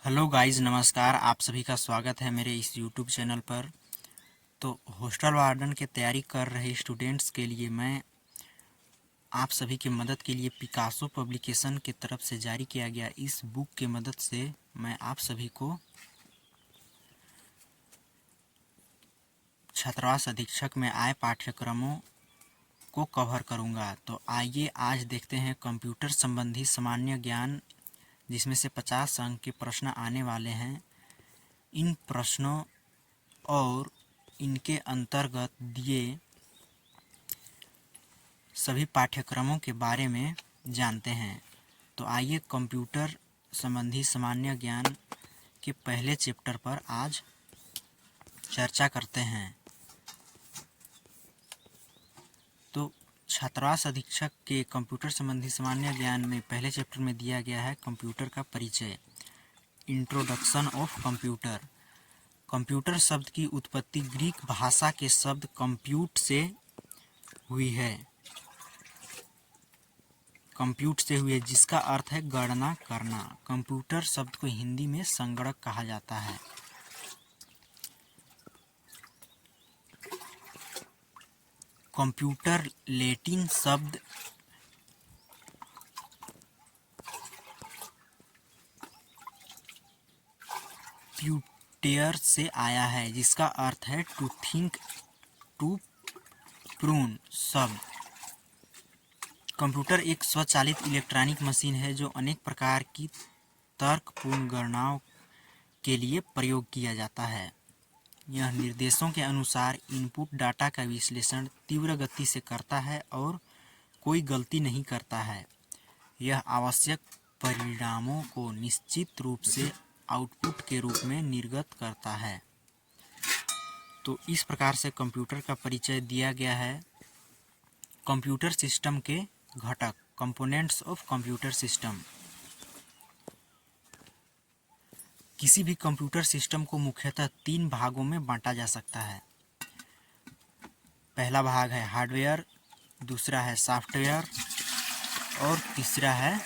Hello guys, नमस्कार। आप सभी का स्वागत है मेरे इस यूट्यूब चैनल पर। तो हॉस्टल वार्डन की तैयारी कर रहे स्टूडेंट्स के लिए मैं आप सभी की मदद के लिए पिकासो पब्लिकेशन की तरफ से जारी किया गया इस बुक की मदद से मैं आप सभी को छात्रावास अधीक्षक में आए पाठ्यक्रमों को कवर करूंगा। तो आइए आज देखते हैं कंप्यूटर संबंधी सामान्य ज्ञान, जिसमें से 50 अंक के प्रश्न आने वाले हैं। इन प्रश्नों और इनके अंतर्गत दिए सभी पाठ्यक्रमों के बारे में जानते हैं। तो आइए कंप्यूटर संबंधी सामान्य ज्ञान के पहले चैप्टर पर आज चर्चा करते हैं। तो छात्रावास अधीक्षक के कंप्यूटर संबंधी सामान्य ज्ञान में पहले चैप्टर में दिया गया है कंप्यूटर का परिचय, इंट्रोडक्शन ऑफ कंप्यूटर। कंप्यूटर शब्द की उत्पत्ति ग्रीक भाषा के शब्द कंप्यूट से हुई है, जिसका अर्थ है गणना करना। कंप्यूटर शब्द को हिंदी में संगणक कहा जाता है। कंप्यूटर लैटिन शब्द प्यूटेयर से आया है, जिसका अर्थ है टू थिंक, टू प्रून शब्द। कंप्यूटर एक स्वचालित इलेक्ट्रॉनिक मशीन है जो अनेक प्रकार की तर्कपूर्ण गणनाओं के लिए प्रयोग किया जाता है। यह निर्देशों के अनुसार इनपुट डाटा का विश्लेषण तीव्र गति से करता है और कोई गलती नहीं करता है। यह आवश्यक परिणामों को निश्चित रूप से आउटपुट के रूप में निर्गत करता है। तो इस प्रकार से कंप्यूटर का परिचय दिया गया है। कंप्यूटर सिस्टम के घटक, कंपोनेंट्स ऑफ कंप्यूटर सिस्टम। किसी भी कंप्यूटर सिस्टम को मुख्यतः 3 भागों में बांटा जा सकता है। पहला भाग है हार्डवेयर, दूसरा है सॉफ्टवेयर और तीसरा है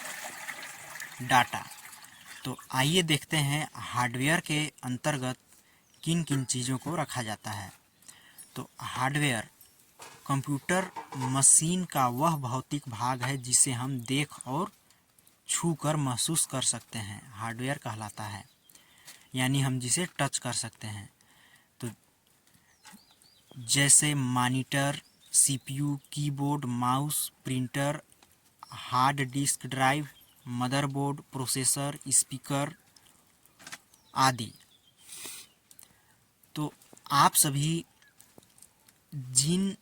डाटा। तो आइए देखते हैं हार्डवेयर के अंतर्गत किन किन चीज़ों को रखा जाता है। तो हार्डवेयर कंप्यूटर मशीन का वह भौतिक भाग है जिसे हम देख और छू कर महसूस कर सकते हैं, हार्डवेयर कहलाता है, यानी हम जिसे टच कर सकते हैं। तो जैसे monitor, CPU, keyboard, mouse, printer, hard disk drive, motherboard, processor, speaker आदि। तो आप सभी जिन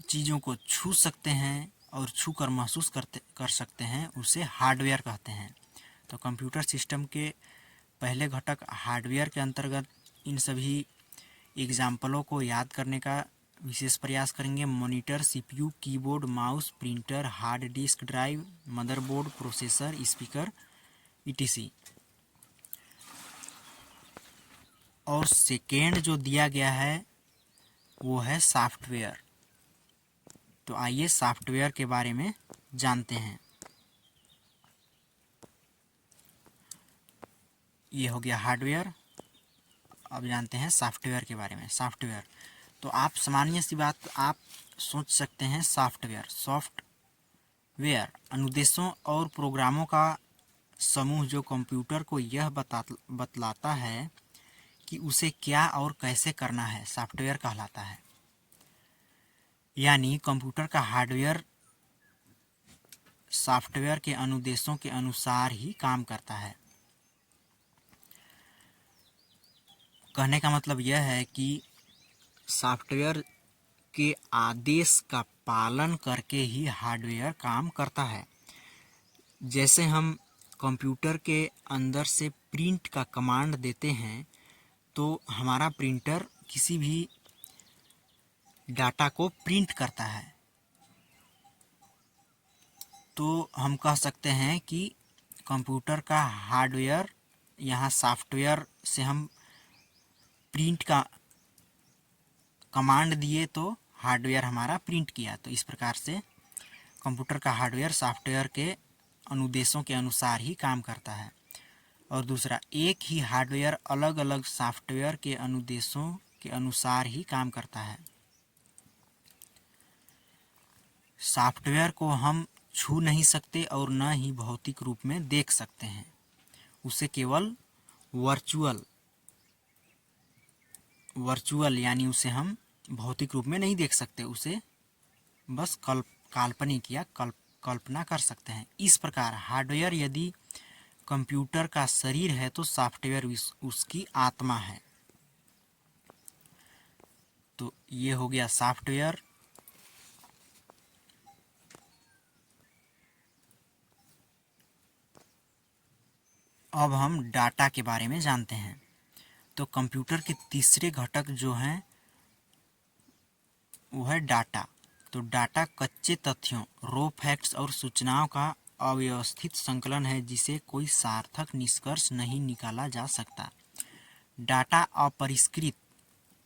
चीज़ों को छू सकते हैं और छू कर महसूस कर सकते हैं उसे हार्डवेयर कहते हैं। तो कंप्यूटर सिस्टम के पहले घटक हार्डवेयर के अंतर्गत इन सभी एग्जाम्पलों को याद करने का विशेष प्रयास करेंगे। Monitor, CPU, keyboard, mouse, printer, hard disk drive, motherboard, processor, speaker etc. और सेकेंड जो दिया गया है वो है सॉफ्टवेयर। तो आइए सॉफ्टवेयर के बारे में जानते हैं। ये हो गया हार्डवेयर। अब जानते हैं सॉफ्टवेयर के बारे में। सॉफ्टवेयर तो आप सामान्य सी बात आप सोच सकते हैं। सॉफ्टवेयर अनुदेशों और प्रोग्रामों का समूह जो कंप्यूटर को यह बतलाता है कि उसे क्या और कैसे करना है, सॉफ्टवेयर कहलाता है। यानी कंप्यूटर का हार्डवेयर सॉफ्टवेयर के अनुदेशों के अनुसार ही काम करता है। कहने का मतलब यह है कि सॉफ्टवेयर के आदेश का पालन करके ही हार्डवेयर काम करता है। जैसे हम कंप्यूटर के अंदर से प्रिंट का कमांड देते हैं तो हमारा प्रिंटर किसी भी डाटा को प्रिंट करता है। तो हम कह सकते हैं कि कंप्यूटर का हार्डवेयर, यहाँ सॉफ्टवेयर से हम प्रिंट का कमांड दिए तो हार्डवेयर हमारा प्रिंट किया। तो इस प्रकार से कंप्यूटर का हार्डवेयर सॉफ्टवेयर के अनुदेशों के अनुसार ही काम करता है। और दूसरा, एक ही हार्डवेयर अलग अलग सॉफ्टवेयर के अनुदेशों के अनुसार ही काम करता है। सॉफ्टवेयर को हम छू नहीं सकते और न ही भौतिक रूप में देख सकते हैं, उसे केवल वर्चुअल यानी उसे हम भौतिक रूप में नहीं देख सकते, उसे बस काल्पनिक या कल्पना कर सकते हैं। इस प्रकार हार्डवेयर यदि कंप्यूटर का शरीर है तो सॉफ्टवेयर उसकी आत्मा है। तो ये हो गया सॉफ्टवेयर। अब हम डाटा के बारे में जानते हैं। तो कंप्यूटर के तीसरे घटक जो हैं वो है डाटा। तो डाटा कच्चे तथ्यों, रॉ फैक्ट्स और सूचनाओं का अव्यवस्थित संकलन है जिसे कोई सार्थक निष्कर्ष नहीं निकाला जा सकता। डाटा अपरिष्कृत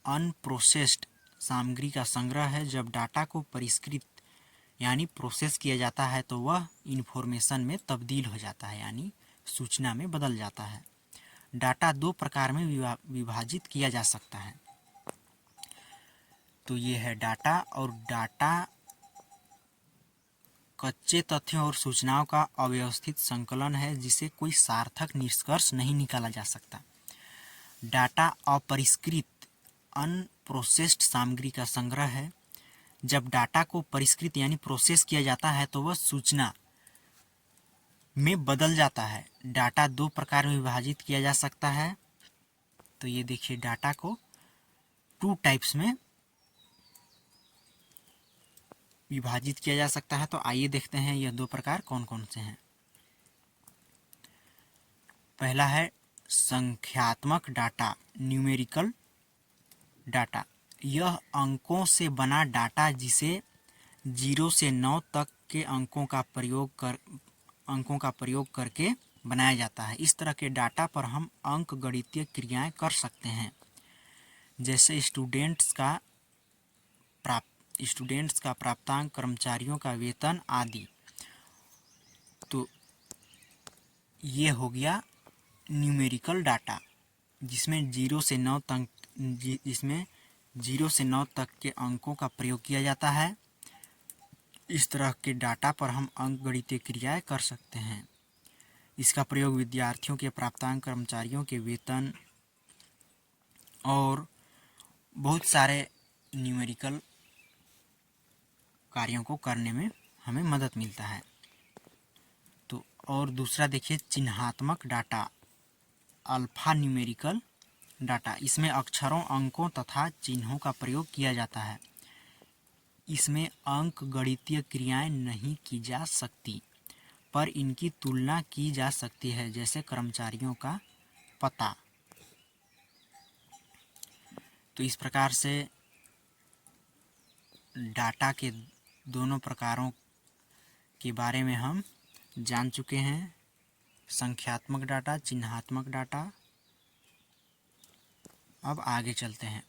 अनप्रोसेस्ड सामग्री का संग्रह है। जब डाटा को परिष्कृत यानी प्रोसेस किया जाता है तो वह इंफॉर्मेशन में तब्दील हो जाता है यानी सूचना में बदल जाता है। डाटा दो प्रकार में विभाजित किया जा सकता है। तो ये है डाटा, और डाटा कच्चे तथ्यों और सूचनाओं का अव्यवस्थित संकलन है जिसे कोई सार्थक निष्कर्ष नहीं निकाला जा सकता। डाटा अपरिष्कृत अनप्रोसेस्ड सामग्री का संग्रह है। जब डाटा को परिष्कृत यानी प्रोसेस किया जाता है तो वह सूचना में बदल जाता है। डाटा दो प्रकार में विभाजित किया जा सकता है। तो ये देखिए, डाटा को 2 टाइप्स में विभाजित किया जा सकता है। तो आइए देखते हैं यह 2 प्रकार कौन कौन से हैं। पहला है संख्यात्मक डाटा, न्यूमेरिकल डाटा। यह अंकों से बना डाटा जिसे 0 से 9 तक के अंकों का प्रयोग करके बनाया जाता है। इस तरह के डाटा पर हम अंक गणितीय क्रियाएं कर सकते हैं, जैसे स्टूडेंट्स का प्राप्तांक, कर्मचारियों का वेतन आदि। तो ये हो गया न्यूमेरिकल डाटा, जिसमें 0 से 9 तक के अंकों का प्रयोग किया जाता है। इस तरह के डाटा पर हम अंकगणितीय क्रियाएं कर सकते हैं। इसका प्रयोग विद्यार्थियों के प्राप्तांक, कर्मचारियों के वेतन और बहुत सारे न्यूमेरिकल कार्यों को करने में हमें मदद मिलता है। तो और दूसरा देखिए, चिन्हात्मक डाटा, अल्फा न्यूमेरिकल डाटा। इसमें अक्षरों, अंकों तथा चिन्हों का प्रयोग किया जाता है। इसमें अंक गणितीय क्रियाएं नहीं की जा सकती, पर इनकी तुलना की जा सकती है, जैसे कर्मचारियों का पता। तो इस प्रकार से डाटा के दोनों प्रकारों के बारे में हम जान चुके हैं, संख्यात्मक डाटा, चिन्हात्मक डाटा। अब आगे चलते हैं,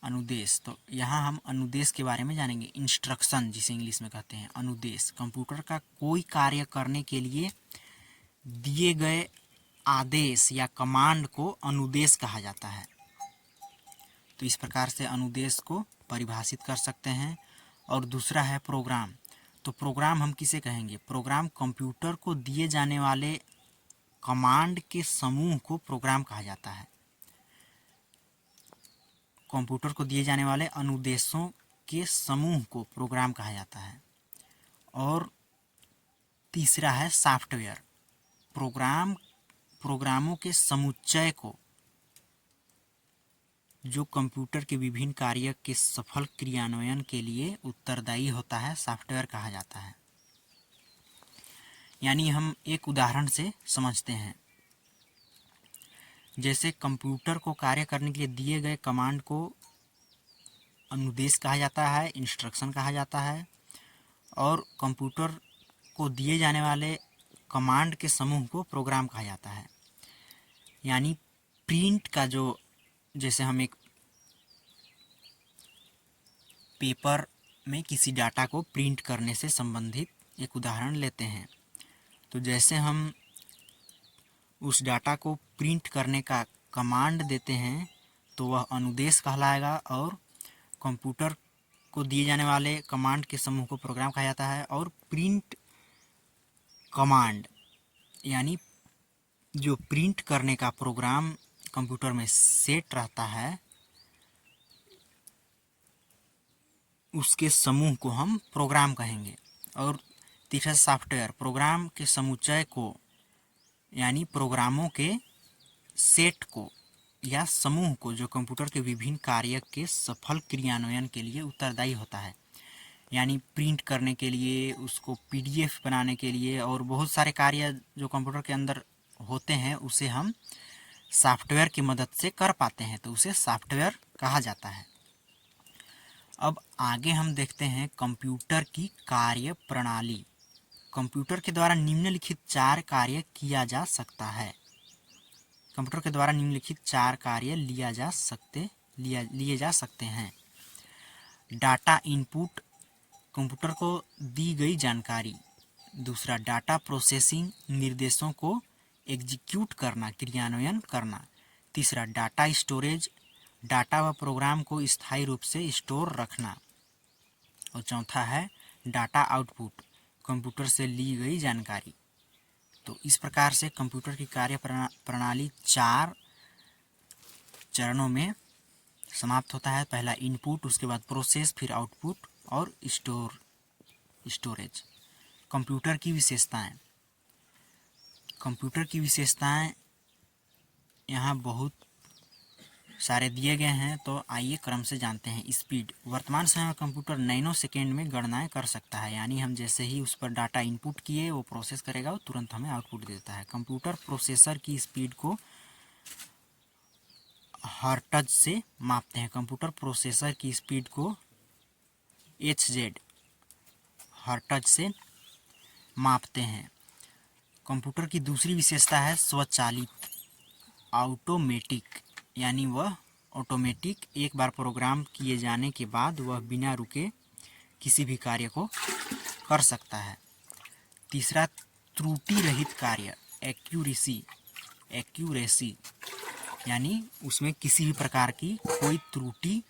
अनुदेश। तो यहाँ हम अनुदेश के बारे में जानेंगे। इंस्ट्रक्शन जिसे इंग्लिश में कहते हैं, अनुदेश। कंप्यूटर का कोई कार्य करने के लिए दिए गए आदेश या कमांड को अनुदेश कहा जाता है। तो इस प्रकार से अनुदेश को परिभाषित कर सकते हैं। और दूसरा है प्रोग्राम। तो प्रोग्राम हम किसे कहेंगे? प्रोग्राम कंप्यूटर को दिए जाने वाले कमांड के समूह को प्रोग्राम कहा जाता है। कंप्यूटर को दिए जाने वाले अनुदेशों के समूह को प्रोग्राम कहा जाता है। और तीसरा है सॉफ्टवेयर। प्रोग्रामों के समुच्चय को, जो कंप्यूटर के विभिन्न कार्य के सफल क्रियान्वयन के लिए उत्तरदायी होता है, सॉफ्टवेयर कहा जाता है। यानी हम एक उदाहरण से समझते हैं। जैसे कंप्यूटर को कार्य करने के लिए दिए गए कमांड को अनुदेश कहा जाता है, इंस्ट्रक्शन कहा जाता है। और कंप्यूटर को दिए जाने वाले कमांड के समूह को प्रोग्राम कहा जाता है। यानी प्रिंट का जो, जैसे हम एक पेपर में किसी डाटा को प्रिंट करने से संबंधित एक उदाहरण लेते हैं। तो जैसे हम उस डाटा को प्रिंट करने का कमांड देते हैं तो वह अनुदेश कहलाएगा, और कंप्यूटर को दिए जाने वाले कमांड के समूह को प्रोग्राम कहा जाता है। और प्रिंट कमांड यानी जो प्रिंट करने का प्रोग्राम कंप्यूटर में सेट रहता है उसके समूह को हम प्रोग्राम कहेंगे। और तीसरा सॉफ्टवेयर, प्रोग्राम के समुच्चय को यानी प्रोग्रामों के सेट को या समूह को जो कंप्यूटर के विभिन्न कार्य के सफल क्रियान्वयन के लिए उत्तरदायी होता है। यानी प्रिंट करने के लिए, उसको पीडीएफ बनाने के लिए और बहुत सारे कार्य जो कंप्यूटर के अंदर होते हैं उसे हम सॉफ्टवेयर की मदद से कर पाते हैं, तो उसे सॉफ्टवेयर कहा जाता है। अब आगे हम देखते हैं कंप्यूटर की कार्य प्रणाली। कंप्यूटर के द्वारा निम्नलिखित 4 कार्य किया जा सकता है। कंप्यूटर के द्वारा निम्नलिखित 4 कार्य लिए जा सकते हैं। डाटा इनपुट, कंप्यूटर को दी गई जानकारी। दूसरा, डाटा प्रोसेसिंग, निर्देशों को एग्जीक्यूट करना, क्रियान्वयन करना। तीसरा, डाटा स्टोरेज, डाटा व प्रोग्राम को स्थायी रूप से स्टोर रखना। और चौथा है डाटा आउटपुट, कंप्यूटर से ली गई जानकारी। तो इस प्रकार से कंप्यूटर की कार्य प्रणाली 4 चरणों में समाप्त होता है। पहला इनपुट, उसके बाद प्रोसेस, फिर आउटपुट और स्टोरेज। कंप्यूटर की विशेषताएं। कंप्यूटर की विशेषताएं यहाँ बहुत सारे दिए गए हैं, तो आइए क्रम से जानते हैं। स्पीड, वर्तमान समय में कंप्यूटर नैनो सेकेंड में गणनाएं कर सकता है, यानी हम जैसे ही उस पर डाटा इनपुट किए वो प्रोसेस करेगा और तुरंत हमें आउटपुट देता है। कंप्यूटर प्रोसेसर की स्पीड को हर्ट्ज से मापते हैं। कंप्यूटर प्रोसेसर की स्पीड को HZ हर्ट्ज से मापते हैं। कंप्यूटर की दूसरी विशेषता है स्वचालित, ऑटोमेटिक, यानी वह ऑटोमेटिक एक बार प्रोग्राम किए जाने के बाद वह बिना रुके किसी भी कार्य को कर सकता है। तीसरा, त्रुटि रहित कार्य, एक्यूरेसी, यानी उसमें किसी भी प्रकार की कोई त्रुटि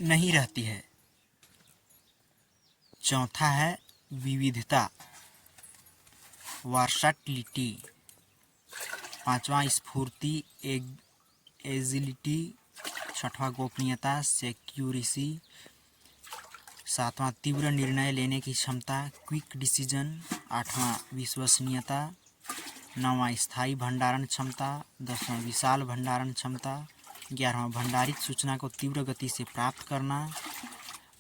नहीं रहती है। चौथा है विविधता, वर्सैटिलिटी। पांचवा, स्फूर्ति, एजिलिटी। छठवां, गोपनीयता, सिक्योरिटी। सातवां, तीव्र निर्णय लेने की क्षमता, क्विक डिसीजन। आठवां, विश्वसनीयता। नौवां, स्थायी भंडारण क्षमता। 10वां, विशाल भंडारण क्षमता। 11वां, भंडारित सूचना को तीव्र गति से प्राप्त करना।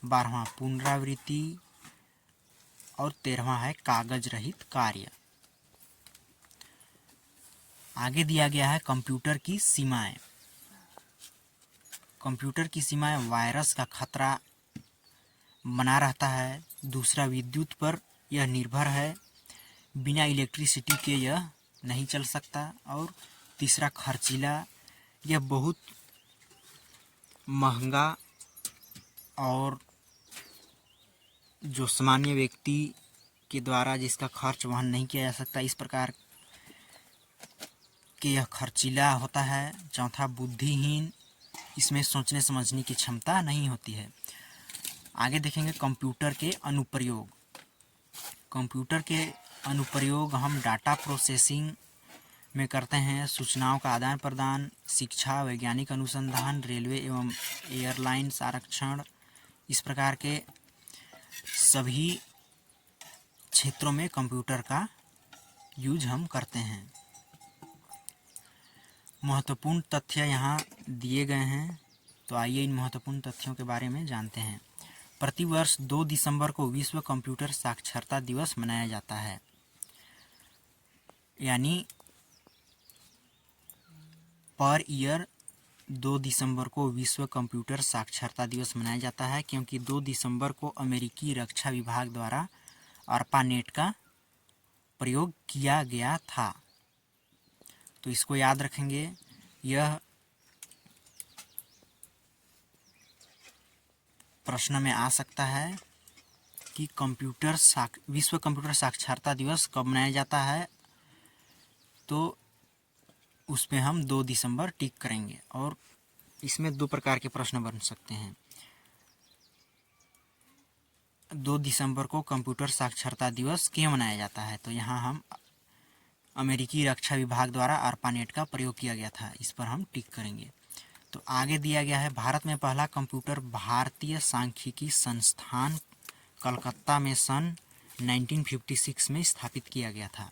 12वां, पुनरावृत्ति। और 13वां है कागज रहित कार्य। आगे दिया गया है कंप्यूटर की सीमाएं। कंप्यूटर की सीमाएं, वायरस का खतरा बना रहता है। दूसरा, विद्युत पर यह निर्भर है, बिना इलेक्ट्रिसिटी के यह नहीं चल सकता। और तीसरा, खर्चीला, यह बहुत महंगा और जो सामान्य व्यक्ति के द्वारा जिसका खर्च वहन नहीं किया जा सकता, इस प्रकार के यह खर्चीला होता है। चौथा, बुद्धिहीन, इसमें सोचने समझने की क्षमता नहीं होती है। आगे देखेंगे कंप्यूटर के अनुप्रयोग। कंप्यूटर के अनुप्रयोग हम डाटा प्रोसेसिंग में करते हैं, सूचनाओं का आदान प्रदान, शिक्षा, वैज्ञानिक अनुसंधान, रेलवे एवं एयरलाइंस आरक्षण, इस प्रकार के सभी क्षेत्रों में कंप्यूटर का यूज हम करते हैं। महत्वपूर्ण तथ्य यहाँ दिए गए हैं, तो आइए इन महत्वपूर्ण तथ्यों के बारे में जानते हैं। प्रतिवर्ष 2 दिसंबर को विश्व कंप्यूटर साक्षरता दिवस मनाया जाता है। यानी पर ईयर 2 दिसंबर को विश्व कंप्यूटर साक्षरता दिवस मनाया जाता है, क्योंकि 2 दिसंबर को अमेरिकी रक्षा विभाग द्वारा ARPANET का प्रयोग किया गया था। तो इसको याद रखेंगे। यह प्रश्न में आ सकता है कि विश्व कंप्यूटर साक्षरता दिवस कब मनाया जाता है, तो उस पे हम 2 दिसंबर टिक करेंगे। और इसमें 2 प्रकार के प्रश्न बन सकते हैं। 2 दिसंबर को कंप्यूटर साक्षरता दिवस क्यों मनाया जाता है, तो यहाँ हम अमेरिकी रक्षा विभाग द्वारा ARPANET का प्रयोग किया गया था, इस पर हम टिक करेंगे। तो आगे दिया गया है, भारत में पहला कंप्यूटर भारतीय सांख्यिकी संस्थान कलकत्ता में सन 1956 में स्थापित किया गया था।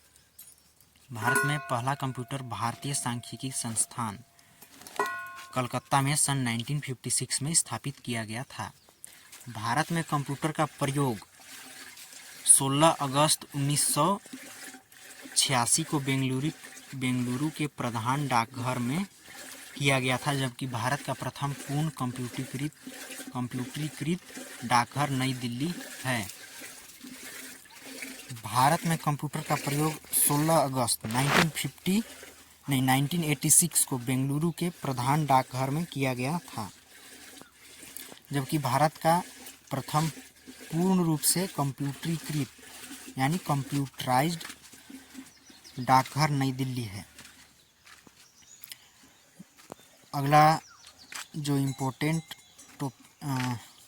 भारत में पहला कंप्यूटर भारतीय सांख्यिकी संस्थान कलकत्ता में सन 1956 में स्थापित किया गया था। भारत में कंप्यूटर का प्रयोग 16 अगस्त 1986 को बेंगलुरु के प्रधान डाकघर में किया गया था, जबकि भारत का प्रथम पूर्ण कंप्यूटरीकृत डाकघर नई दिल्ली है। भारत में कंप्यूटर का प्रयोग 16 अगस्त 1986 को बेंगलुरु के प्रधान डाकघर में किया गया था, जबकि भारत का प्रथम पूर्ण रूप से कंप्यूटरीकृत यानी कंप्यूटराइज्ड डाकघर नई दिल्ली है। अगला जो इम्पोर्टेंट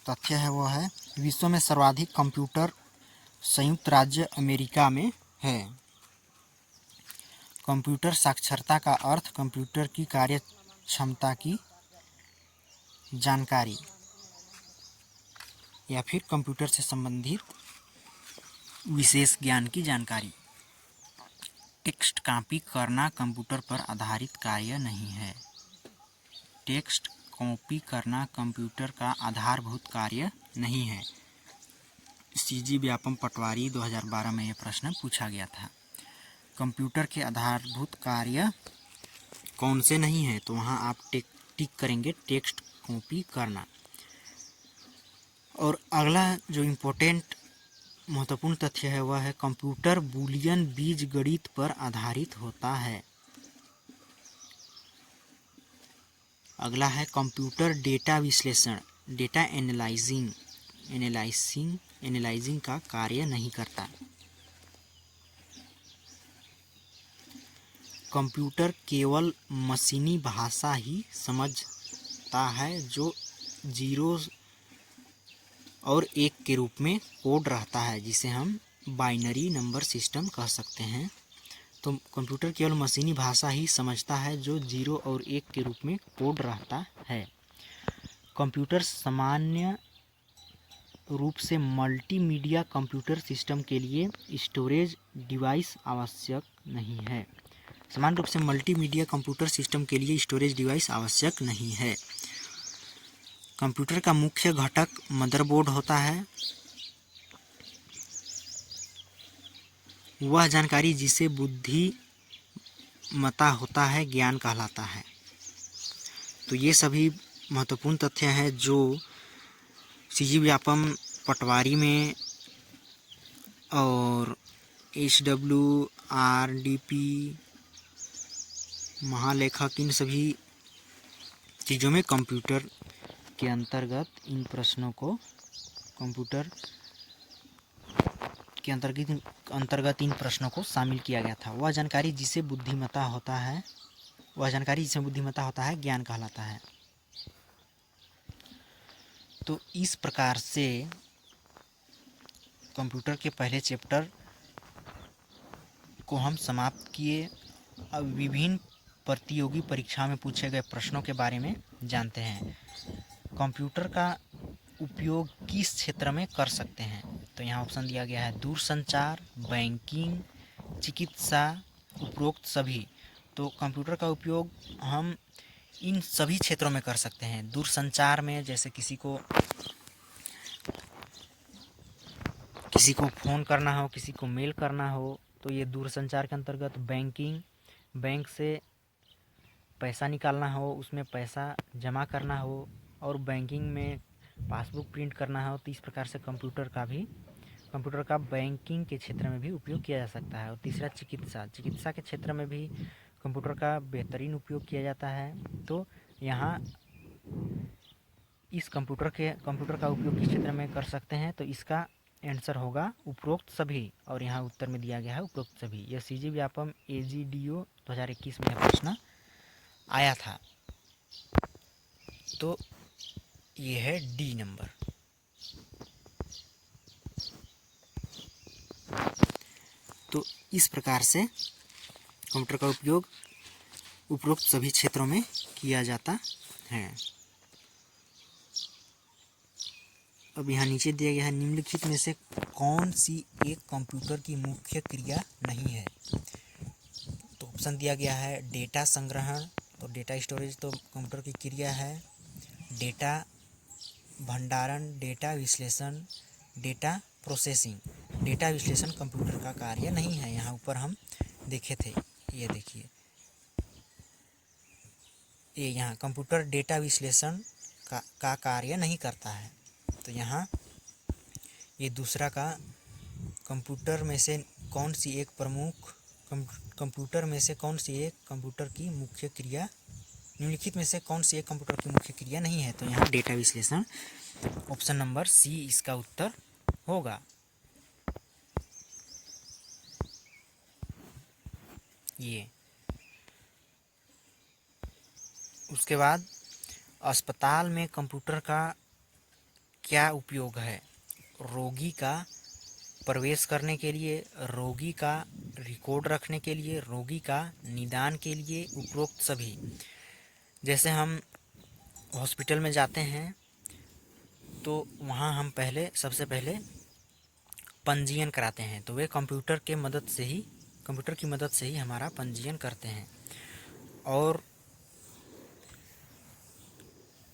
तथ्य है वो है, विश्व में सर्वाधिक कंप्यूटर संयुक्त राज्य अमेरिका में है। कंप्यूटर साक्षरता का अर्थ कंप्यूटर की कार्य क्षमता की जानकारी या फिर कंप्यूटर से संबंधित विशेष ज्ञान की जानकारी। टेक्स्ट कॉपी करना कंप्यूटर पर आधारित कार्य नहीं है। टेक्स्ट कॉपी करना कंप्यूटर का आधारभूत कार्य नहीं है। सीजी व्यापम पटवारी 2012 में यह प्रश्न पूछा गया था। कंप्यूटर के आधारभूत कार्य कौन से नहीं है, तो वहाँ आप टिक करेंगे टेक्स्ट कॉपी करना। और अगला जो इम्पोर्टेंट महत्वपूर्ण तथ्य है वह है, कंप्यूटर बूलियन बीजगणित पर आधारित होता है। अगला है, कंप्यूटर डेटा विश्लेषण डेटा एनालाइजिंग का कार्य नहीं करता। कंप्यूटर केवल मशीनी भाषा ही समझता है जो 0 और 1 के रूप में कोड रहता है, जिसे हम बाइनरी नंबर सिस्टम कह सकते हैं। तो कंप्यूटर केवल मशीनी भाषा ही समझता है जो 0 और 1 के रूप में कोड रहता है। कंप्यूटर सामान्य रूप से मल्टीमीडिया कंप्यूटर सिस्टम के लिए स्टोरेज डिवाइस आवश्यक नहीं है। समान रूप से मल्टीमीडिया कंप्यूटर सिस्टम के लिए स्टोरेज डिवाइस आवश्यक नहीं है। कंप्यूटर का मुख्य घटक मदरबोर्ड होता है। वह जानकारी जिसे बुद्धिमत्ता होता है ज्ञान कहलाता है। तो ये सभी महत्वपूर्ण तथ्य हैं जो सीजी व्यापम पटवारी में और HWRDP महालेखक इन सभी चीज़ों में कंप्यूटर के अंतर्गत इन प्रश्नों को शामिल किया गया था। वह जानकारी जिसे बुद्धिमत्ता होता है ज्ञान कहलाता है। तो इस प्रकार से कंप्यूटर के पहले चैप्टर को हम समाप्त किए। अब विभिन्न प्रतियोगी परीक्षा में पूछे गए प्रश्नों के बारे में जानते हैं। कंप्यूटर का उपयोग किस क्षेत्र में कर सकते हैं, तो यहाँ ऑप्शन दिया गया है दूरसंचार, बैंकिंग, चिकित्सा, उपरोक्त सभी। तो कंप्यूटर का उपयोग हम इन सभी क्षेत्रों में कर सकते हैं। दूरसंचार में जैसे किसी को फ़ोन करना हो, किसी को मेल करना हो, तो ये दूरसंचार के अंतर्गत। बैंक से पैसा निकालना हो, उसमें पैसा जमा करना हो, और बैंकिंग में पासबुक प्रिंट करना हो, तो इस प्रकार से कंप्यूटर का बैंकिंग के क्षेत्र में भी उपयोग किया जा सकता है। और तीसरा चिकित्सा के क्षेत्र में भी कंप्यूटर का बेहतरीन उपयोग किया जाता है। तो यहाँ इस कंप्यूटर का उपयोग किस क्षेत्र में कर सकते हैं, तो इसका आंसर होगा उपरोक्त सभी, और यहाँ उत्तर में दिया गया है उपरोक्त सभी। यह सीजी व्यापम AGDO 2021 में यह प्रश्न आया था। तो ये है डी नंबर। तो इस प्रकार से कंप्यूटर का उपयोग उपरोक्त सभी क्षेत्रों में किया जाता है। अब यहाँ नीचे दिया गया है निम्नलिखित में से कौन सी एक कंप्यूटर की मुख्य क्रिया नहीं है। तो ऑप्शन दिया गया है डेटा संग्रहण, तो डेटा स्टोरेज तो कंप्यूटर की क्रिया है। डेटा भंडारण, डेटा विश्लेषण, डेटा प्रोसेसिंग। डेटा विश्लेषण कंप्यूटर का कार्य नहीं है। यहाँ ऊपर हम देखे थे, ये देखिए, ये यहाँ कंप्यूटर डेटा विश्लेषण का कार्य नहीं करता है। तो यहाँ ये दूसरा का कंप्यूटर में से कौन सी एक प्रमुख कंप्यूटर में से कौन सी एक कंप्यूटर की मुख्य क्रिया, निम्नलिखित में से कौन सी एक कंप्यूटर की मुख्य क्रिया नहीं है। तो यहाँ डेटा विश्लेषण, ऑप्शन नंबर सी इसका उत्तर होगा। ये उसके बाद अस्पताल में कंप्यूटर का क्या उपयोग है। रोगी का प्रवेश करने के लिए, रोगी का रिकॉर्ड रखने के लिए, रोगी का निदान के लिए, उपरोक्त सभी। जैसे हम हॉस्पिटल में जाते हैं तो वहाँ हम सबसे पहले पंजीयन कराते हैं, तो वे कंप्यूटर की मदद से ही हमारा पंजीयन करते हैं। और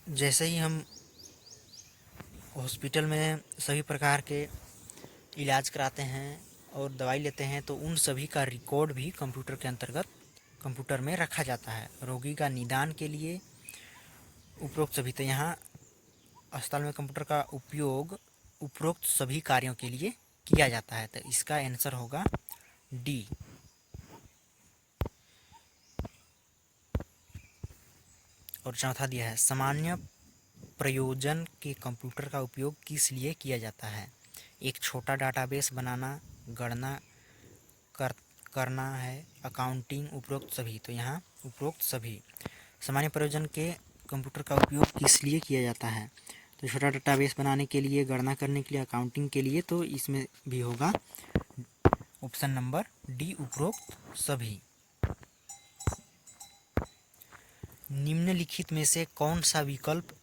जैसे ही हम हॉस्पिटल में सभी प्रकार के इलाज कराते हैं और दवाई लेते हैं, तो उन सभी का रिकॉर्ड भी कंप्यूटर के अंतर्गत कंप्यूटर में रखा जाता है। रोगी का निदान के लिए, उपरोक्त सभी। तो यहाँ अस्पताल में कंप्यूटर का उपयोग उपरोक्त सभी कार्यों के लिए किया जाता है। तो इसका आंसर होगा डी। और चौथा दिया है सामान्य प्रयोजन के कंप्यूटर का उपयोग किस लिए किया जाता है। एक छोटा डाटाबेस बनाना, गणना करना है, अकाउंटिंग, उपरोक्त सभी। तो यहाँ उपरोक्त सभी। सामान्य प्रयोजन के कंप्यूटर का उपयोग किस लिए किया जाता है। तो छोटा डाटाबेस बनाने के लिए, गणना करने के लिए, अकाउंटिंग के लिए। तो इसमें भी होगा ऑप्शन नंबर डी, उपरोक्त सभी। निम्नलिखित में से कौन सा विकल्प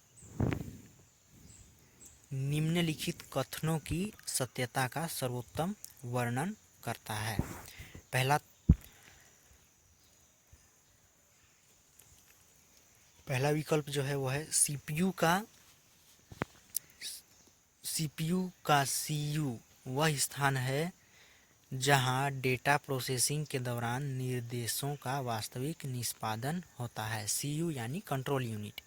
निम्नलिखित कथनों की सत्यता का सर्वोत्तम वर्णन करता है। पहला विकल्प जो है वो है सीपीयू का सीयू वह स्थान है जहां डेटा प्रोसेसिंग के दौरान निर्देशों का वास्तविक निष्पादन होता है। सीयू यानी control unit.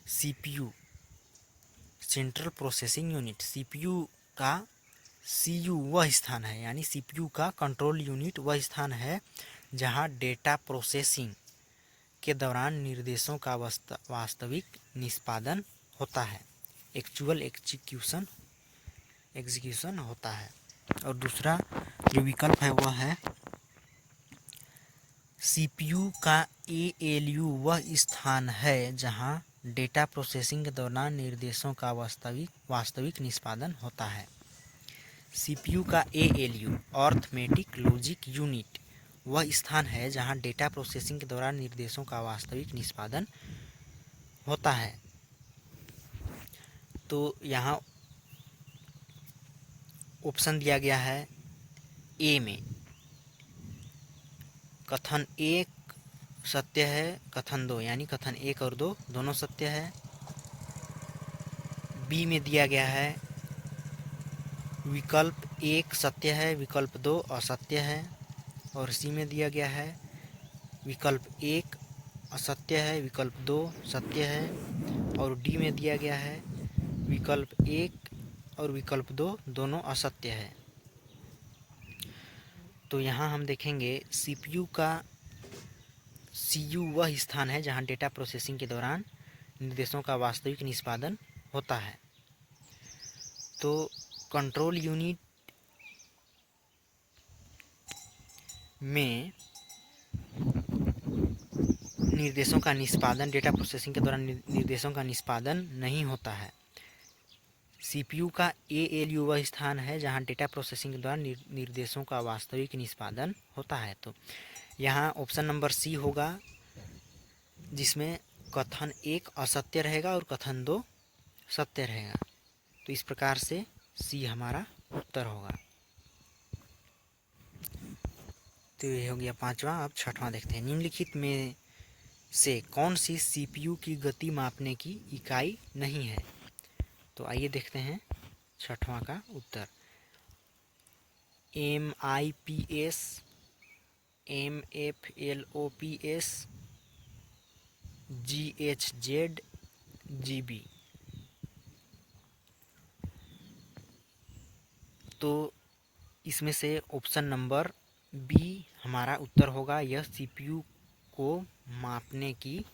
CPU central processing unit. CPU का सीयू वह स्थान है, यानी सीपीयू का कंट्रोल यूनिट वह स्थान है जहां डेटा प्रोसेसिंग के दौरान निर्देशों का वास्तविक निष्पादन होता है, एक्चुअल एग्जीक्यूशन होता है। और दूसरा जो विकल्प है वह है सीपीयू का एएलयू वह स्थान है जहां डेटा प्रोसेसिंग के दौरान निर्देशों का वास्तविक निष्पादन होता है। सीपीयू का एएलयू अर्थमेटिक लॉजिक यूनिट वह स्थान है जहां डेटा प्रोसेसिंग के दौरान निर्देशों का वास्तविक निष्पादन होता है। तो यहाँ ऑप्शन दिया गया है ए में कथन 1 सत्य है, कथन 2 यानी कथन 1 और 2 दोनों सत्य है। बी में दिया गया है विकल्प 1 सत्य है, विकल्प 2 असत्य है। और सी में दिया गया है विकल्प 1 असत्य है, विकल्प 2 सत्य है। और डी में दिया गया है विकल्प 1 और विकल्प 2 दोनों असत्य है। तो यहाँ हम देखेंगे सीपीयू का सीयू वह स्थान है जहाँ डेटा प्रोसेसिंग के दौरान निर्देशों का वास्तविक निष्पादन होता है। तो कंट्रोल यूनिट में निर्देशों का निष्पादन डेटा प्रोसेसिंग के दौरान निर्देशों का निष्पादन नहीं होता है। सीपीयू का एएलयू वह स्थान है जहां डेटा प्रोसेसिंग के दौरान निर्देशों का वास्तविक निष्पादन होता है। तो यहाँ ऑप्शन नंबर सी होगा, जिसमें कथन 1 असत्य रहेगा और कथन 2 सत्य रहेगा। तो इस प्रकार से सी हमारा उत्तर होगा। तो ये हो गया पांचवा। अब छठवां देखते हैं। निम्नलिखित में से कौन सी सीपीयू की गति मापने की इकाई नहीं है? तो आइए देखते हैं छठवां का उत्तर। MIPS, MFLOPS, GHZ, GB। तो इसमें से ऑप्शन नंबर बी हमारा उत्तर होगा। यह सीपीयू को मापने की,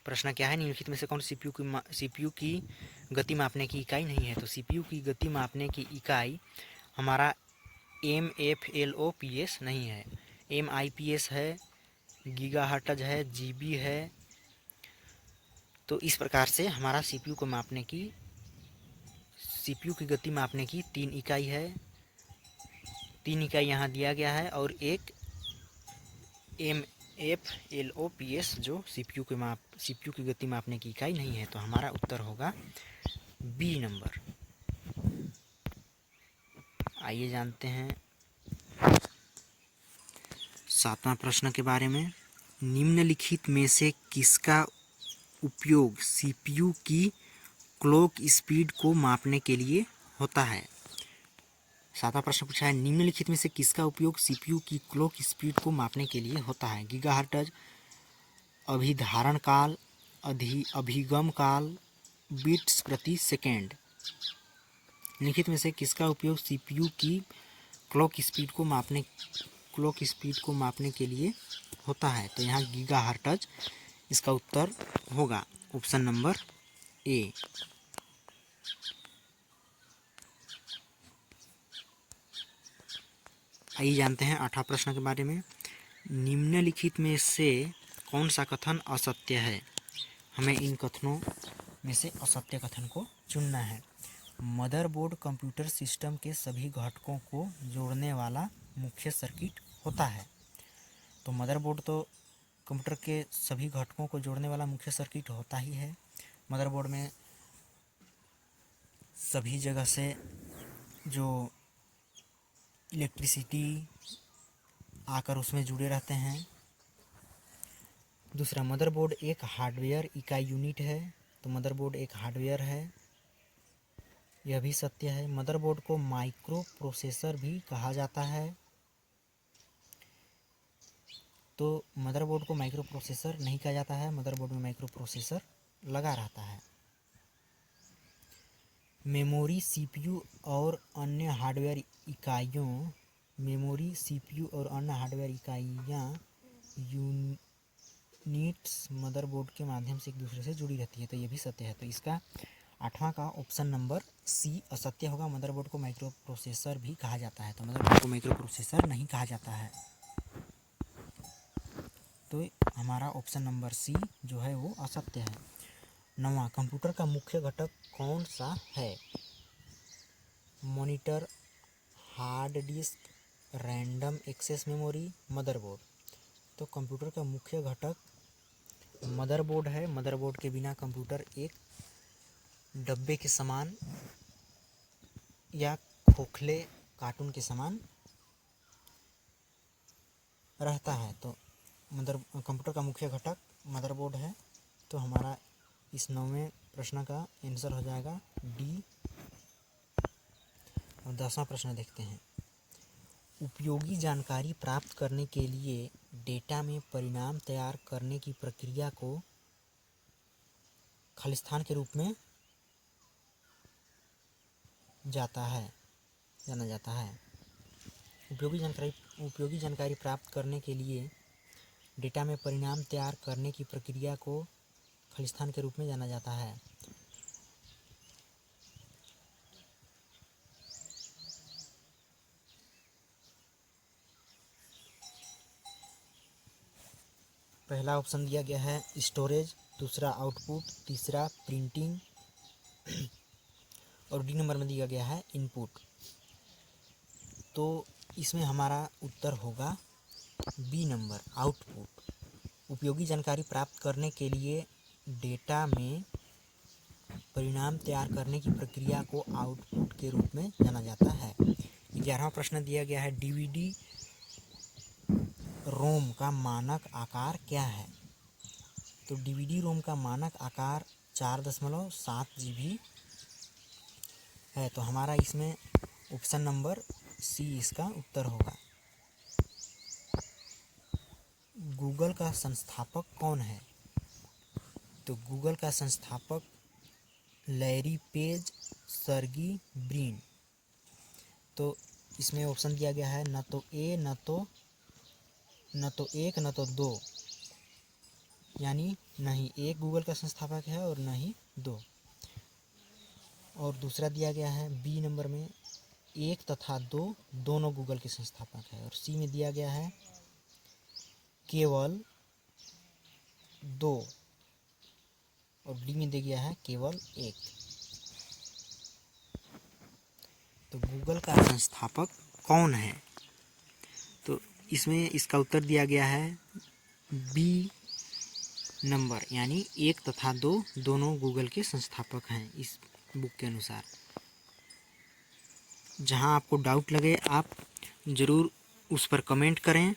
प्रश्न क्या है, निम्नलिखित में से कौन सीपीयू की गति मापने की इकाई नहीं है? तो सीपीयू की गति मापने की इकाई हमारा MFLOPS नहीं है। MIPS है, गीगाहर्ट्ज है, GB है। तो इस प्रकार से हमारा सीपीयू की गति मापने की 3 इकाई है। 3 इकाई यहाँ दिया गया है और एक MFLOPS जो सीपीयू की गति मापने की इकाई नहीं है। तो हमारा उत्तर होगा बी नंबर। आइए जानते हैं 7वां प्रश्न के बारे में। निम्नलिखित में से किसका उपयोग सीपीयू की क्लॉक स्पीड को मापने के लिए होता है? 7वां प्रश्न पूछा है, निम्नलिखित में से किसका उपयोग सीपीयू की क्लॉक स्पीड को मापने के लिए होता है? गीगाहर्ट्ज, अभिधारण काल, अभिगम काल, बीट्स प्रति सेकेंड। निम्नलिखित में से किसका उपयोग सीपीयू की क्लॉक स्पीड को मापने के लिए होता है? तो यहाँ गीगाहर्ट्ज इसका उत्तर होगा, ऑप्शन नंबर ए। आइए जानते हैं 8वां प्रश्न के बारे में। निम्नलिखित में से कौन सा कथन असत्य है? हमें इन कथनों में से असत्य कथन को चुनना है। मदरबोर्ड कंप्यूटर सिस्टम के सभी घटकों को जोड़ने वाला मुख्य सर्किट होता है। तो मदरबोर्ड तो कंप्यूटर के सभी घटकों को जोड़ने वाला मुख्य सर्किट होता ही है। मदरबोर्ड में सभी जगह से जो इलेक्ट्रिसिटी आकर उसमें जुड़े रहते हैं। दूसरा, मदरबोर्ड एक हार्डवेयर इकाई यूनिट है। तो मदरबोर्ड एक हार्डवेयर है, यह भी सत्य है। मदरबोर्ड को माइक्रो प्रोसेसर भी कहा जाता है। तो मदरबोर्ड को माइक्रो प्रोसेसर नहीं कहा जाता है, मदरबोर्ड में माइक्रो प्रोसेसर लगा रहता है। मेमोरी सीपीयू और अन्य हार्डवेयर इकाइयाँ यूनिट्स मदरबोर्ड के माध्यम से एक दूसरे से जुड़ी रहती है। तो ये भी सत्य है। तो इसका 8वां का ऑप्शन नंबर सी असत्य होगा। मदरबोर्ड को माइक्रो प्रोसेसर भी कहा जाता है। तो मदरबोर्ड को माइक्रो प्रोसेसर नहीं कहा जाता है। तो हमारा ऑप्शन नंबर सी जो है वो असत्य है। 9वां, कंप्यूटर का मुख्य घटक कौन सा है? Monitor, hard disk, random access memory, motherboard. तो कंप्यूटर का मुख्य घटक मदरबोर्ड है। मदरबोर्ड के बिना कंप्यूटर एक डब्बे के समान या खोखले कार्टून के समान रहता है। तो कंप्यूटर का मुख्य घटक मदरबोर्ड है। तो हमारा इस 9वें प्रश्न का आंसर हो जाएगा डी। और 10वां प्रश्न देखते हैं। उपयोगी जानकारी प्राप्त करने के लिए डेटा में परिणाम तैयार करने की प्रक्रिया को खालिस्तान के रूप में जाना जाता है। उपयोगी जानकारी प्राप्त करने के लिए डेटा में परिणाम तैयार करने की प्रक्रिया को खालिस्तान के रूप में जाना जाता है। पहला ऑप्शन दिया गया है स्टोरेज, दूसरा आउटपुट, तीसरा प्रिंटिंग और डी नंबर में दिया गया है इनपुट। तो इसमें हमारा उत्तर होगा बी नंबर, आउटपुट। उपयोगी जानकारी प्राप्त करने के लिए डेटा में परिणाम तैयार करने की प्रक्रिया को आउटपुट के रूप में जाना जाता है। 11वां प्रश्न दिया गया है डीवीडी रोम का मानक आकार क्या है? तो डीवीडी रोम का मानक आकार 4.7 GB है। तो हमारा इसमें ऑप्शन नंबर सी इसका उत्तर होगा। गूगल का संस्थापक कौन है? तो गूगल का संस्थापक लैरी पेज, सर्गी ब्रिन। तो इसमें ऑप्शन दिया गया है न तो ए, न तो एक, न तो दो, यानी नहीं एक गूगल का संस्थापक है और न ही दो। और दूसरा दिया गया है बी नंबर में एक तथा दो दोनों गूगल के संस्थापक है। और सी में दिया गया है केवल दो और डी में दिया गया है केवल एक। तो गूगल का संस्थापक कौन है? तो इसमें इसका उत्तर दिया गया है बी नंबर, यानी एक तथा दो दोनों गूगल के संस्थापक हैं इस बुक के अनुसार। जहां आपको डाउट लगे आप ज़रूर उस पर कमेंट करें,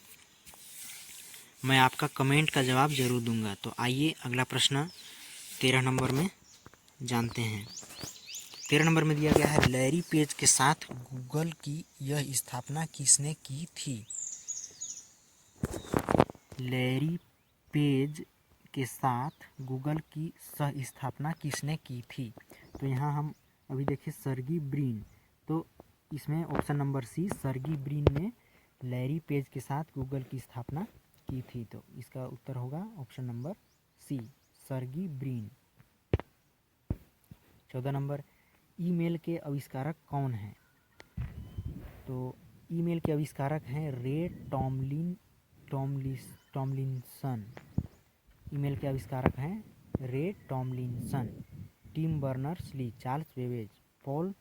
मैं आपका कमेंट का जवाब ज़रूर दूंगा। तो आइए अगला प्रश्न 13 नंबर में जानते हैं। 13 नंबर में दिया गया है लैरी पेज के साथ गूगल की यह स्थापना किसने की थी? लैरी पेज के साथ गूगल की सह स्थापना किसने की थी? तो यहाँ हम अभी देखिए सर्गी ब्रिन। तो इसमें option number C Sergey Brin ने लैरी पेज के साथ गूगल की स्थापना की थी। तो इसका उत्तर होगा option number C Sergey Brin. 14 number email के आविष्कारक कौन हैं? तो ईमेल के आविष्कारक हैं रे टॉमलिंसन। ईमेल के आविष्कारक हैं Ray Tomlinson, Tim Berners-Lee, Charles Babbage, Paul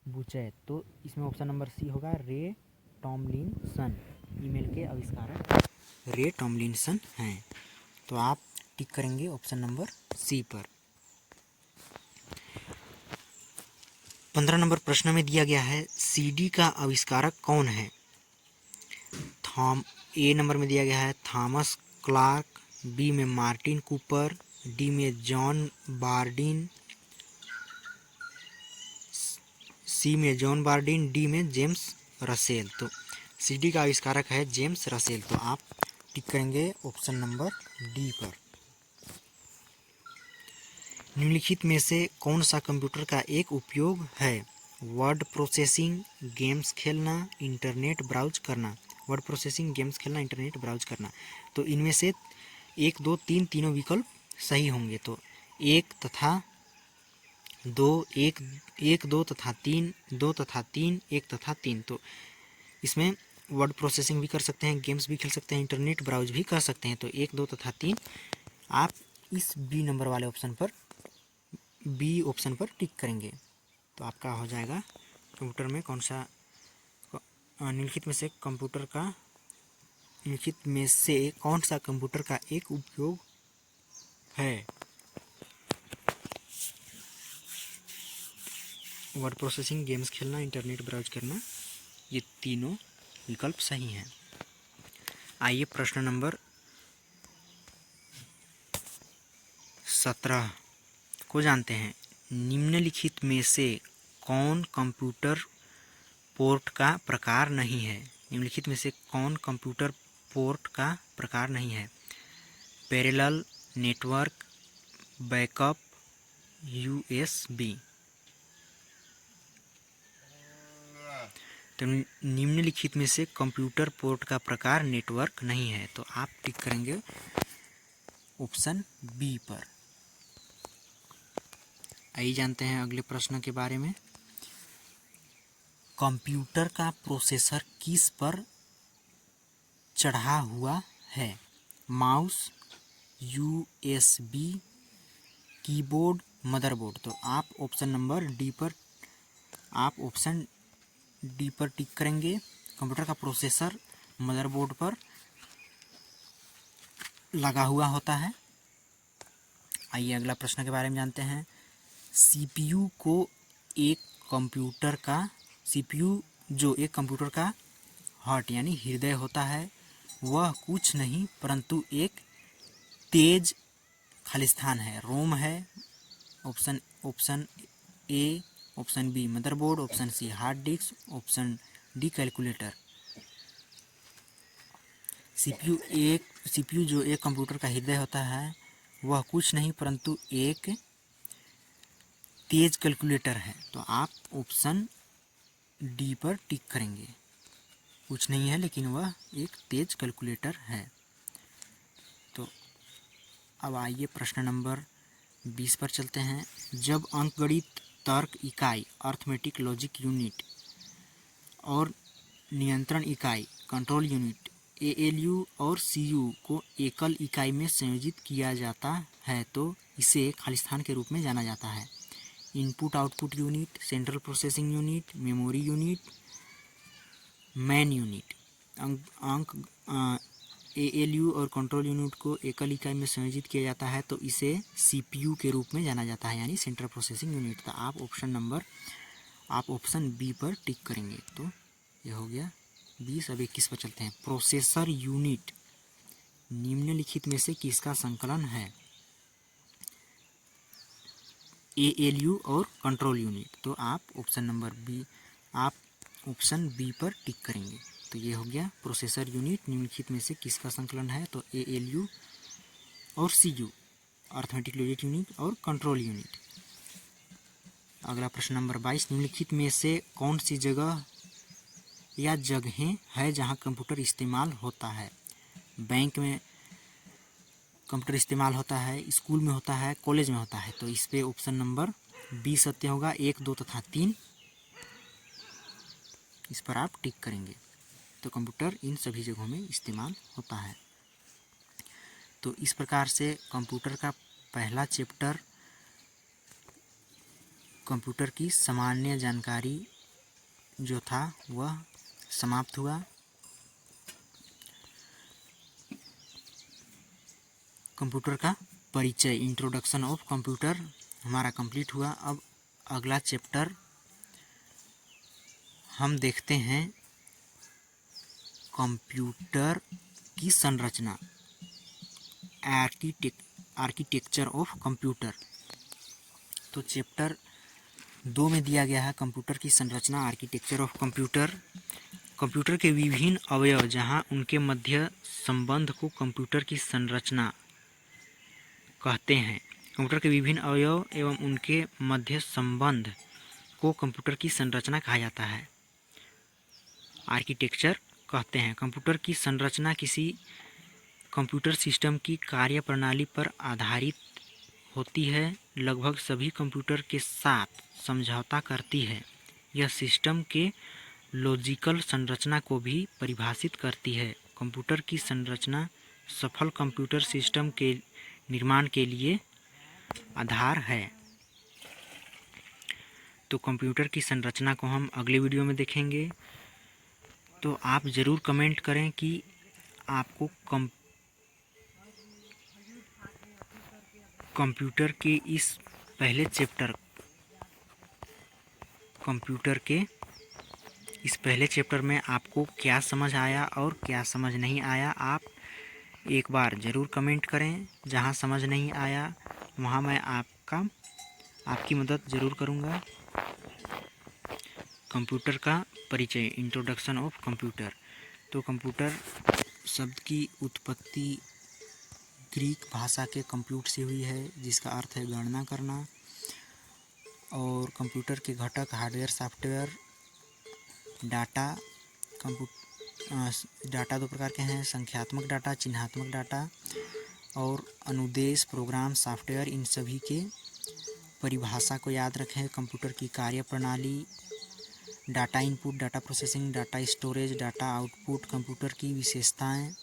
Buchheit. तो इसमें ऑप्शन नंबर सी होगा रे टॉमलिंसन। ईमेल के आविष्कारक रे टॉमलिंसन हैं। तो आप टिक करेंगे ऑप्शन नंबर सी पर। 15 नंबर प्रश्न में दिया गया है सीडी का आविष्कारक कौन है? ए नंबर में दिया गया है थॉमस क्लार्क, बी में मार्टिन कूपर, डी में जॉन बार्डिन, सी में जॉन बार्डिन, डी में जेम्स रसेल। तो सीडी का आविष्कारक है जेम्स रसेल। तो आप टिक करेंगे ऑप्शन नंबर डी पर। निम्नलिखित में से कौन सा कंप्यूटर का एक उपयोग है? वर्ड प्रोसेसिंग, गेम्स खेलना, इंटरनेट ब्राउज करना। वर्ड प्रोसेसिंग, गेम्स खेलना, इंटरनेट ब्राउज करना। तो इनमें से 1, 2, 3 तीनों विकल्प सही होंगे। तो 1 तथा 2, 1, 2 तथा 3, 2 तथा 3, 1 तथा 3। तो इसमें वर्ड प्रोसेसिंग भी कर सकते हैं, गेम्स भी खेल सकते हैं, इंटरनेट ब्राउज भी कर सकते हैं। तो 1, 2 तथा 3 आप इस बी नंबर वाले ऑप्शन पर, बी ऑप्शन पर टिक करेंगे। तो आपका हो जाएगा कंप्यूटर में कौन सा निम्नलिखित में से कौन सा कंप्यूटर का एक उपयोग है? वर्ड प्रोसेसिंग, गेम्स खेलना, इंटरनेट ब्राउज करना, ये तीनों विकल्प सही हैं। आइए प्रश्न नंबर 17 को जानते हैं। निम्नलिखित में से कौन कंप्यूटर पोर्ट का प्रकार नहीं है? निम्नलिखित में से कौन कंप्यूटर पोर्ट का प्रकार नहीं है? Parallel, network, backup, USB. तो निम्नलिखित में से कंप्यूटर पोर्ट का प्रकार नेटवर्क नहीं है। तो आप टिक करेंगे ऑप्शन बी पर। आइए जानते हैं अगले प्रश्न के बारे में। कंप्यूटर का प्रोसेसर किस पर चढ़ा हुआ है? Mouse, USB, keyboard, motherboard. तो आप ऑप्शन डी पर टिक करेंगे। कंप्यूटर का प्रोसेसर मदरबोर्ड पर लगा हुआ होता है। आइए अगला प्रश्न के बारे में जानते हैं। CPU जो एक कंप्यूटर का हार्ट यानी हृदय होता है, वह कुछ नहीं परंतु एक तेज खालिस्तान है, रोम है। Option A, option B motherboard, option C hard disk, option D calculator. CPU जो एक कंप्यूटर का हृदय होता है, वह कुछ नहीं परंतु एक तेज कैलकुलेटर है। तो आप ऑप्शन डी पर टिक करेंगे। कुछ नहीं है लेकिन वह एक तेज कैलकुलेटर है। तो अब आइए प्रश्न नंबर 20 पर चलते हैं। जब अंकगणित तर्क इकाई अर्थमेटिक लॉजिक यूनिट और नियंत्रण इकाई कंट्रोल यूनिट ALU और CU को एकल इकाई में संयोजित किया जाता है तो इसे खालिस्तान के रूप में जाना जाता है। Input output unit, central processing unit, memory unit, man unit. ALU और कंट्रोल यूनिट को एकल इकाई में संयोजित किया जाता है तो इसे CPU के रूप में जाना जाता है यानी सेंट्रल प्रोसेसिंग यूनिट। तो आप ऑप्शन बी पर टिक करेंगे। तो ये हो गया 20। अब 21 पर चलते हैं। प्रोसेसर यूनिट निम्नलिखित में से किसका संकलन है? ALU और कंट्रोल यूनिट। तो आप ऑप्शन बी पर टिक करेंगे। तो ये हो गया प्रोसेसर यूनिट निम्नलिखित में से किसका संकलन है? तो ALU और CU अर्थमेटिक लॉजिक यूनिट और कंट्रोल यूनिट। अगला प्रश्न नंबर 22। निम्नलिखित में से कौन सी जगह या जगहें है जहां कंप्यूटर इस्तेमाल होता है? बैंक में कंप्यूटर इस्तेमाल होता है, स्कूल में होता है, कॉलेज में होता है। तो इस पे ऑप्शन नंबर 20 सत्य होगा। 1, 2 तथा 3 इस पर आप टिक करेंगे। तो कंप्यूटर इन सभी जगहों में इस्तेमाल होता है। तो इस प्रकार से कंप्यूटर का पहला चैप्टर कंप्यूटर की सामान्य जानकारी जो था वह समाप्त हुआ। कंप्यूटर का परिचय इंट्रोडक्शन ऑफ कंप्यूटर हमारा कंप्लीट हुआ। अब अगला चैप्टर हम देखते हैं कंप्यूटर की संरचना आर्किटेक्चर ऑफ कंप्यूटर। तो चैप्टर 2 में दिया गया है कंप्यूटर की संरचना आर्किटेक्चर ऑफ कंप्यूटर। कंप्यूटर के विभिन्न अवयव जहां उनके मध्य संबंध को कंप्यूटर की संरचना कहते हैं। कंप्यूटर के विभिन्न अवयव एवं उनके मध्य संबंध को कंप्यूटर की संरचना कहा जाता है, आर्किटेक्चर कहते हैं। कंप्यूटर की संरचना किसी कंप्यूटर सिस्टम की कार्यप्रणाली पर आधारित होती है, लगभग सभी कंप्यूटर के साथ समझौता करती है। यह सिस्टम के लॉजिकल संरचना को भी परिभाषित करती है। कंप्यूटर की संरचना सफल कंप्यूटर सिस्टम के निर्माण के लिए आधार है। तो कंप्यूटर की संरचना को हम अगले वीडियो में देखेंगे। तो आप ज़रूर कमेंट करें कि आपको कंप्यूटर के इस पहले चैप्टर में आपको क्या समझ आया और क्या समझ नहीं आया। आप एक बार ज़रूर कमेंट करें। जहां समझ नहीं आया वहां मैं आपकी मदद ज़रूर करूंगा। कंप्यूटर का परिचय इंट्रोडक्शन ऑफ कंप्यूटर। तो कंप्यूटर शब्द की उत्पत्ति ग्रीक भाषा के कंप्यूट से हुई है, जिसका अर्थ है गणना करना। और कंप्यूटर के घटक हार्डवेयर, सॉफ्टवेयर, डाटा। डाटा दो प्रकार के हैं, संख्यात्मक डाटा, चिन्हात्मक डाटा। और अनुदेश, प्रोग्राम, सॉफ्टवेयर, इन सभी के परिभाषा को याद रखें। कंप्यूटर की कार्यप्रणाली, data input, data processing, data storage, data output, computer की विशेषताएं,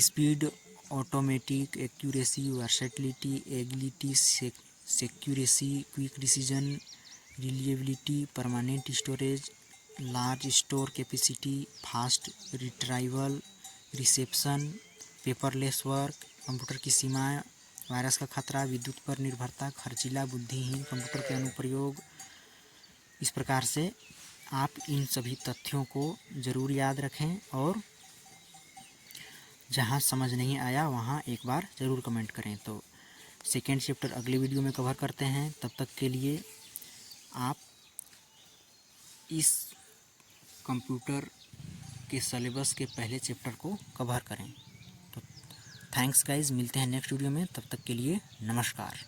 speed, automatic, accuracy, versatility, agility, security, quick decision, reliability, permanent storage, large store capacity, fast retrieval, reception, paperless work, computer की सीमाएं, वायरस का खतरा, विद्युत पर निर्भरता, खर्चीला, बुद्धिहीन कंप्यूटर के अनुप्रयोग। इस प्रकार से आप इन सभी तथ्यों को ज़रूर याद रखें और जहाँ समझ नहीं आया वहाँ एक बार ज़रूर कमेंट करें। तो सेकेंड चैप्टर अगले वीडियो में कवर करते हैं। तब तक के लिए आप इस कंप्यूटर के सिलेबस के पहले चैप्टर को कवर करें। तो थैंक्स गाइज, मिलते हैं नेक्स्ट वीडियो में। तब तक के लिए नमस्कार।